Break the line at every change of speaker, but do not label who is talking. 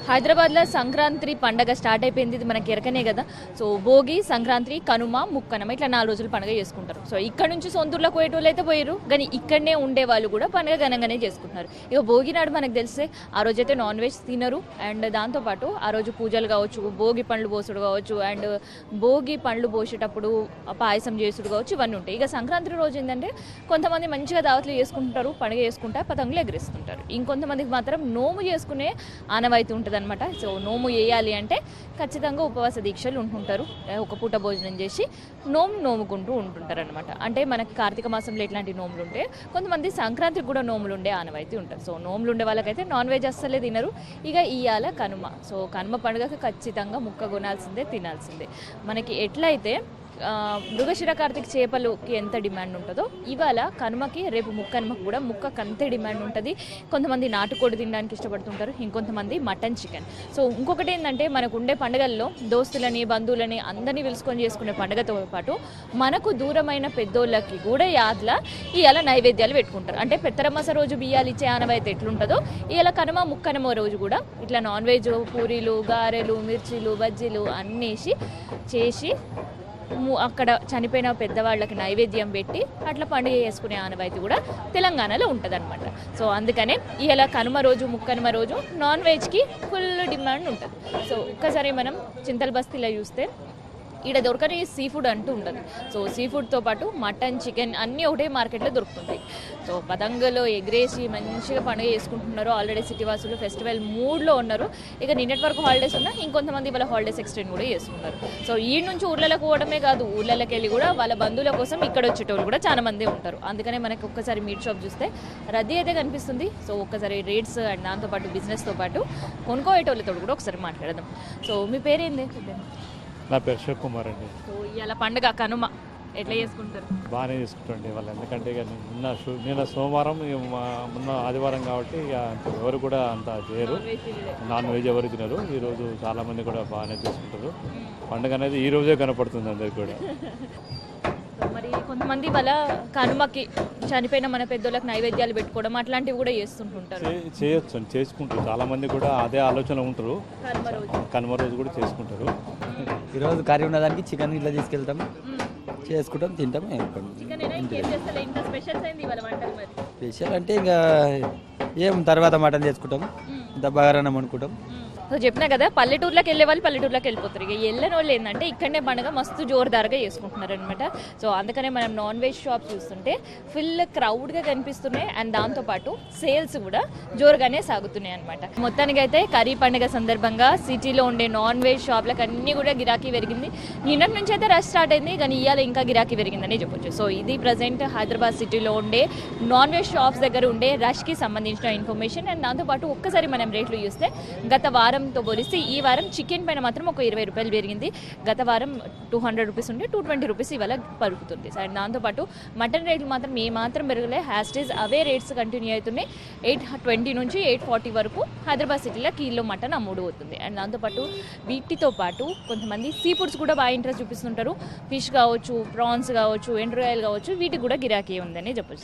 హైదరాబాద్లో సంక్రాంతి పండగ స్టార్ట్ అయిపోయింది. ఇది మనకి ఎరకనే కదా. సో భోగి, సంక్రాంతి, కనుమ, ముక్కనుమ ఇట్లా 4 రోజులు పండుగ చేసుకుంటారు. సో ఇక్కడ నుంచి సొంతూరులోకి పోయేటోళ్ళు అయితే పోయారు, కానీ ఇక్కడనే ఉండే వాళ్ళు కూడా పండుగ ఘనంగానే చేసుకుంటున్నారు. ఇక భోగి నాడు మనకు తెలిసే ఆ రోజైతే నాన్ వెజ్ తినరు. అండ్ దాంతోపాటు ఆ రోజు పూజలు కావచ్చు, భోగి పండ్లు పోసుడు కావచ్చు, అండ్ భోగి పండ్లు పోసేటప్పుడు పాయసం చేసుడు కావచ్చు, ఇవన్నీ ఉంటాయి. ఇక సంక్రాంతి రోజు ఏంటంటే కొంతమంది మంచిగా దావత్లు చేసుకుంటారు, పండుగ చేసుకుంటారు, పతంగులు ఎగరేస్తుంటారు. ఇంకొంతమందికి మాత్రం నోము చేసుకునే ఆనవాయితీ ఉంటుంది అనమాట. సో నోము వేయాలి అంటే ఖచ్చితంగా ఉపవాస దీక్షలు ఉంటుంటారు. ఒక పూట భోజనం చేసి నోముకుంటూ ఉంటుంటారు అనమాట. అంటే మనకి కార్తీక మాసంలో ఎట్లాంటి నోములు ఉంటే కొంతమంది సంక్రాంతికి కూడా నోములు ఉండే ఆనవాయితీ ఉంటారు. సో నోములు ఉండే వాళ్ళకైతే నాన్ వెజ్ అస్సలే తినరు. ఇక ఇవాళ కనుమ. సో కనుమ పండుగకి ఖచ్చితంగా ముక్క కొనాల్సిందే, తినాల్సిందే. మనకి ఎట్లయితే మృగశిర కార్తీక చేపలకి ఎంత డిమాండ్ ఉంటుందో ఇవాళ కనుమకి, రేపు ముక్కనుమకు కూడా ముక్కకు అంతే డిమాండ్ ఉంటుంది. కొంతమంది నాటుకోడి తినడానికి ఇష్టపడుతుంటారు, ఇంకొంతమంది మటన్, చికెన్. సో ఇంకొకటి ఏంటంటే మనకు ఉండే పండుగల్లో దోస్తులని, బంధువులని అందరినీ పిలుచుకొని చేసుకునే పండుగతో పాటు మనకు దూరమైన పెద్దోళ్ళకి కూడా యాద్లా ఇవాళ నైవేద్యాలు పెట్టుకుంటారు. అంటే పెత్తరమాస రోజు బియ్యాలు ఇచ్చే ఆనవాయితీ ఎట్లుంటుందో ఇవాళ కనుమ, ముక్కనుమ రోజు కూడా ఇట్లా నాన్ వెజ్, పూరీలు, గారెలు, మిర్చీలు, బజ్జీలు అన్నేసి చేసి అక్కడ చనిపోయిన పెద్దవాళ్ళకి నైవేద్యం పెట్టి అట్లా పండుగ చేసుకునే ఆనవాయితీ కూడా తెలంగాణలో ఉంటుంది అనమాట. సో అందుకనే ఇలా కనుమ రోజు, ముక్కనుమ రోజు నాన్ వెజ్కి ఫుల్ డిమాండ్ ఉంటుంది. సో ఒక్కసారి మనం చింతల బస్తీలో చూస్తే ఇక్కడ దొరకని సీ ఫుడ్ అంటూ ఉంటుంది. సో సీ ఫుడ్తో పాటు మటన్, చికెన్ అన్నీ ఒకటే మార్కెట్లో దొరుకుతుంటాయి. సో పతంగులు ఎగిరేసి మంచిగా పండుగ చేసుకుంటున్నారు. ఆల్రెడీ సిటీ వాసులు ఫెస్టివల్ మూడ్లో ఉన్నారు. ఇక నిన్నటి వరకు హాలిడేస్ ఉన్నా ఇంకొంతమంది వాళ్ళ హాలిడేస్ ఎక్స్టెండ్ కూడా చేస్తున్నారు. సో ఈ నుంచి ఊళ్ళలోకి పోవడమే కాదు, ఊళ్ళలోకి వెళ్ళి కూడా వాళ్ళ బంధువుల కోసం ఇక్కడ వచ్చేటోళ్ళు కూడా చాలా మంది ఉంటారు. అందుకనే మనకి ఒక్కసారి మీట్ షాప్ చూస్తే రద్దీ అయితే కనిపిస్తుంది. సో ఒక్కసారి రేట్స్ అండ్ దాంతోపాటు బిజినెస్తో పాటు కొనుక్కోయేటోళ్ళతో కూడా ఒకసారి మాట్లాడదాం. సో మీ పేరేంది?
నా పేరు శివకుమార్ అండి.
సో ఇలా పండుగ కనుమ ఎట్లా చేసుకుంటారు?
బాగానే చేసుకుంటాండి వాళ్ళు, ఎందుకంటే ఇక నిన్న సోమవారం, మొన్న ఆదివారం కాబట్టి ఇక ఎవరు కూడా అంత చేయరు, నాన్ వెజ్ ఎవరు తినరు. ఈరోజు చాలామంది కూడా బాగానే చేసుకుంటారు. పండుగ అనేది ఈ రోజే కనపడుతుంది అందరికి కూడా.
మరి కొంతమంది వాళ్ళ కనుమకి చనిపోయిన మన పెద్దోళ్ళకి నైవేద్యాలు పెట్టుకోవడం అట్లాంటివి కూడా చేస్తుంటుంటారు.
చేయొచ్చు, చేసుకుంటారు. చాలామంది కూడా అదే ఆలోచన ఉంటారు. కనుమ రోజు కూడా చేసుకుంటారు.
ఈరోజు కర్రీ ఉన్నదానికి చికెన్ ఇట్లా తీసుకెళ్తాం, చేసుకుంటాం, తింటాం. స్పెషల్ అంటే ఇంకా ఏం తర్వాత మటన్ చేసుకుంటాం, ఇంత బగారన్నం అనుకుంటాం.
సో చెప్పినా కదా, పల్లెటూరులోకి వెళ్ళే వాళ్ళు పల్లెటూరులోకి వెళ్ళిపోతారు. ఇక వెళ్ళని వాళ్ళు ఏంటంటే ఇక్కడనే పండుగ మస్తు జోరుదారుగా చేసుకుంటున్నారు అనమాట. సో అందుకనే మనం నాన్ వెజ్ షాప్ చూస్తుంటే ఫుల్ క్రౌడ్గా కనిపిస్తున్నాయి. అండ్ దాంతోపాటు సేల్స్ కూడా జోరుగానే సాగుతున్నాయి అనమాట. మొత్తానికైతే కర్రీ పండుగ సందర్భంగా సిటీలో ఉండే నాన్ వెజ్ షాప్లకు అన్నీ కూడా గిరాకీ పెరిగింది. నిన్నటి నుంచి అయితే రష్ స్టార్ట్ అయింది, కానీ ఇవాళ ఇంకా గిరాకీ పెరిగిందని చెప్పొచ్చు. సో ఇది ప్రజెంట్ హైదరాబాద్ సిటీలో ఉండే నాన్ వెజ్ షాప్స్ దగ్గర ఉండే రష్కి సంబంధించిన ఇన్ఫర్మేషన్. అండ్ దాంతోపాటు ఒక్కసారి మనం రేట్లు చూస్తే గత వారంతో పోలిస్తే ఈ వారం చికెన్ పైన మాత్రం ఒక 20 రూపాయలు పెరిగింది. గత వారం 200 రూపీస్ ఉంటే 220 రూపీస్ ఇవాళ పలుకుతుంది. అండ్ దాంతోపాటు మటన్ రేట్లు మాత్రం ఏమాత్రం పెరగలే, హ్యాస్టేజ్ అవే రేట్స్ కంటిన్యూ అవుతున్నాయి. 820 నుంచి 840 వరకు హైదరాబాద్ సిటీలో కిలో మటన్ అమ్ముడు అవుతుంది. అండ్ దాంతోపాటు వీటితో పాటు కొంతమంది సీ ఫుడ్స్ కూడా బాగా ఇంట్రెస్ట్ చూపిస్తుంటారు. ఫిష్ కావచ్చు, ప్రాన్స్ కావచ్చు, ఎండు రొయ్యలు కావచ్చు, వీటికి కూడా గిరాకీ ఉందని చెప్పొచ్చు.